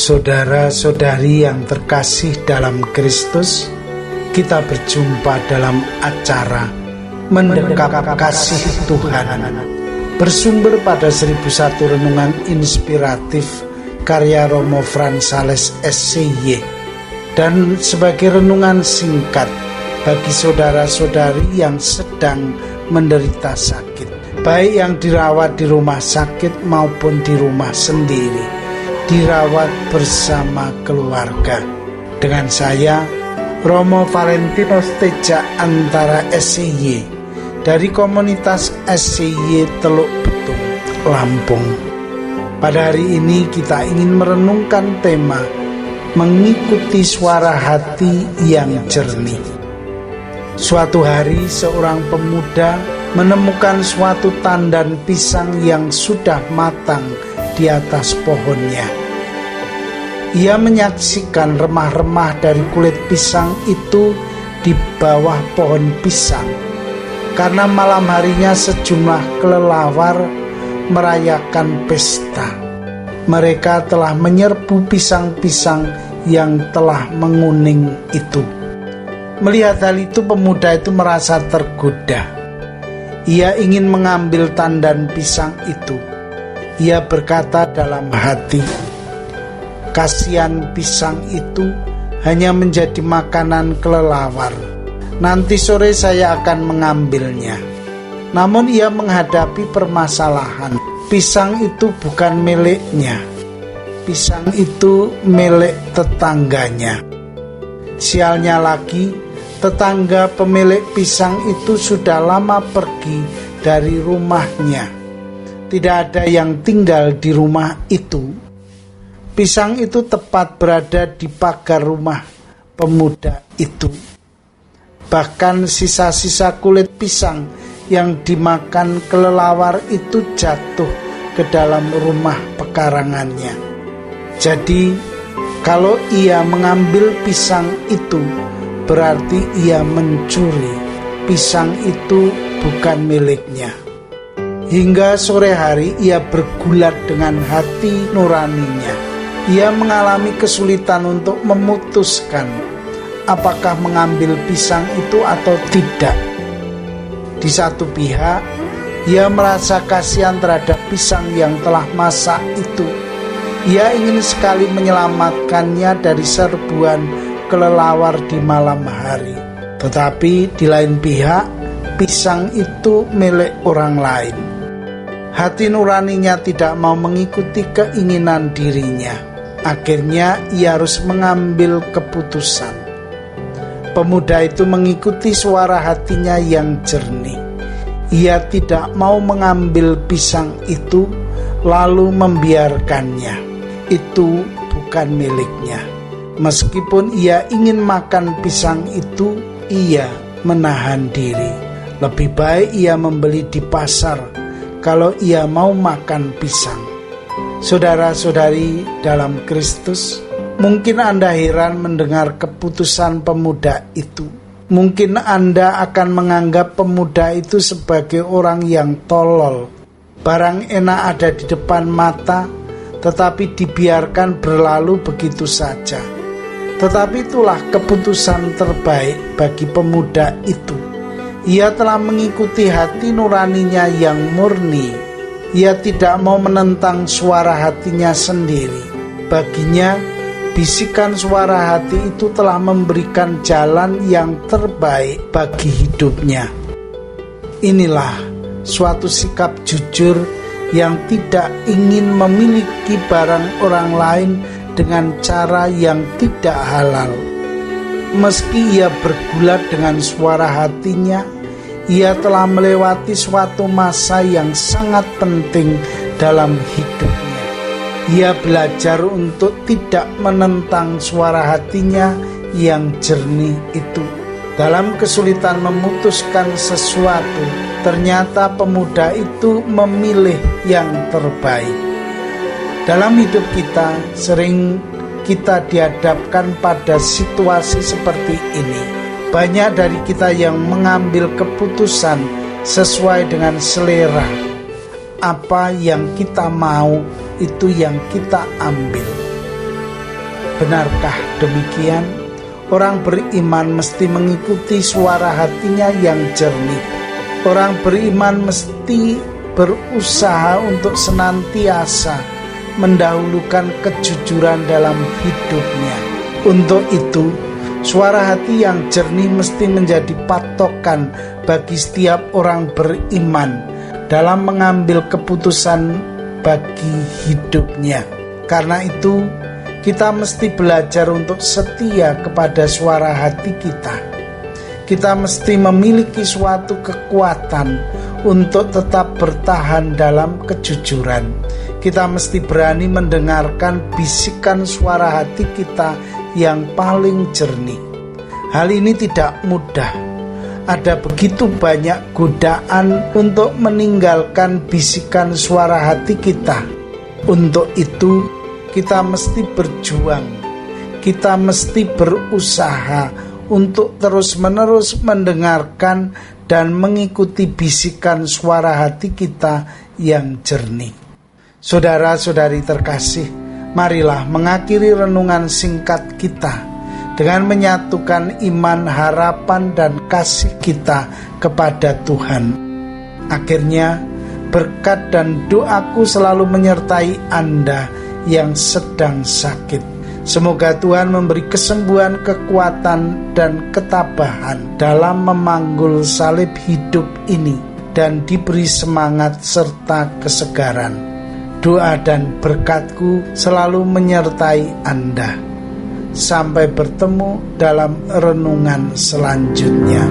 Saudara-saudari yang terkasih dalam Kristus, kita berjumpa dalam acara Mendekap Kasih Tuhan, bersumber pada 1001 renungan inspiratif karya Romo Frans Sales SCY, dan sebagai renungan singkat bagi saudara-saudari yang sedang menderita sakit, baik yang dirawat di rumah sakit maupun di rumah sendiri, dirawat bersama keluarga. Dengan saya, Romo Valentinos Teja Antara SCY dari komunitas SCY Teluk Betung, Lampung. Pada hari ini kita ingin merenungkan tema mengikuti suara hati yang jernih. Suatu hari seorang pemuda menemukan suatu tandan pisang yang sudah matang di atas pohonnya. Ia menyaksikan remah-remah dari kulit pisang itu di bawah pohon pisang. Karena malam harinya sejumlah kelelawar merayakan pesta. Mereka telah menyerbu pisang-pisang yang telah menguning itu. Melihat hal itu, pemuda itu merasa tergoda. Ia ingin mengambil tandan pisang itu. Ia berkata dalam hati, kasihan pisang itu hanya menjadi makanan kelelawar. Nanti sore saya akan mengambilnya. Namun ia menghadapi permasalahan. Pisang itu bukan miliknya. Pisang itu milik tetangganya. Sialnya lagi, tetangga pemilik pisang itu sudah lama pergi dari rumahnya. Tidak ada yang tinggal di rumah itu. Pisang itu tepat berada di pagar rumah pemuda itu. Bahkan sisa-sisa kulit pisang yang dimakan kelelawar itu jatuh ke dalam rumah pekarangannya. Jadi, kalau ia mengambil pisang itu, berarti ia mencuri. Pisang itu bukan miliknya. Hingga sore hari ia bergulat dengan hati nuraninya. Ia mengalami kesulitan untuk memutuskan apakah mengambil pisang itu atau tidak. Di satu pihak, ia merasa kasihan terhadap pisang yang telah masak itu. Ia ingin sekali menyelamatkannya dari serbuan kelelawar di malam hari. Tetapi di lain pihak, pisang itu milik orang lain. Hati nuraninya tidak mau mengikuti keinginan dirinya. Akhirnya ia harus mengambil keputusan. Pemuda itu mengikuti suara hatinya yang jernih. Ia tidak mau mengambil pisang itu lalu membiarkannya. Itu bukan miliknya. Meskipun ia ingin makan pisang itu, ia menahan diri. Lebih baik ia membeli di pasar kalau ia mau makan pisang. Saudara-saudari dalam Kristus, mungkin Anda heran mendengar keputusan pemuda itu. Mungkin Anda akan menganggap pemuda itu sebagai orang yang tolol. Barang enak ada di depan mata, tetapi dibiarkan berlalu begitu saja. Tetapi itulah keputusan terbaik bagi pemuda itu. Ia telah mengikuti hati nuraninya yang murni. Ia tidak mau menentang suara hatinya sendiri. Baginya, bisikan suara hati itu telah memberikan jalan yang terbaik bagi hidupnya. Inilah suatu sikap jujur yang tidak ingin memiliki barang orang lain dengan cara yang tidak halal. Meski ia bergulat dengan suara hatinya, ia telah melewati suatu masa yang sangat penting dalam hidupnya. Ia belajar untuk tidak menentang suara hatinya yang jernih itu. Dalam kesulitan memutuskan sesuatu, ternyata pemuda itu memilih yang terbaik. Dalam hidup kita, sering kita dihadapkan pada situasi seperti ini. Banyak dari kita yang mengambil keputusan sesuai dengan selera. Apa yang kita mau, itu yang kita ambil. Benarkah demikian? Orang beriman mesti mengikuti suara hatinya yang jernih. Orang beriman mesti berusaha untuk senantiasa mendahulukan kejujuran dalam hidupnya. Untuk itu, suara hati yang jernih mesti menjadi patokan bagi setiap orang beriman dalam mengambil keputusan bagi hidupnya. Karena itu, kita mesti belajar untuk setia kepada suara hati kita. Kita mesti memiliki suatu kekuatan untuk tetap bertahan dalam kejujuran. Kita mesti berani mendengarkan bisikan suara hati kita yang paling jernih. Hal ini tidak mudah. Ada begitu banyak godaan untuk meninggalkan bisikan suara hati kita. Untuk itu, kita mesti berjuang. Kita mesti berusaha untuk terus-menerus mendengarkan dan mengikuti bisikan suara hati kita yang jernih. Saudara-saudari terkasih, marilah mengakhiri renungan singkat kita dengan menyatukan iman, harapan, dan kasih kita kepada Tuhan. Akhirnya, berkat dan doaku selalu menyertai Anda yang sedang sakit. Semoga Tuhan memberi kesembuhan, kekuatan, dan ketabahan dalam memanggul salib hidup ini dan diberi semangat serta kesegaran. Doa dan berkatku selalu menyertai Anda. Sampai bertemu dalam renungan selanjutnya.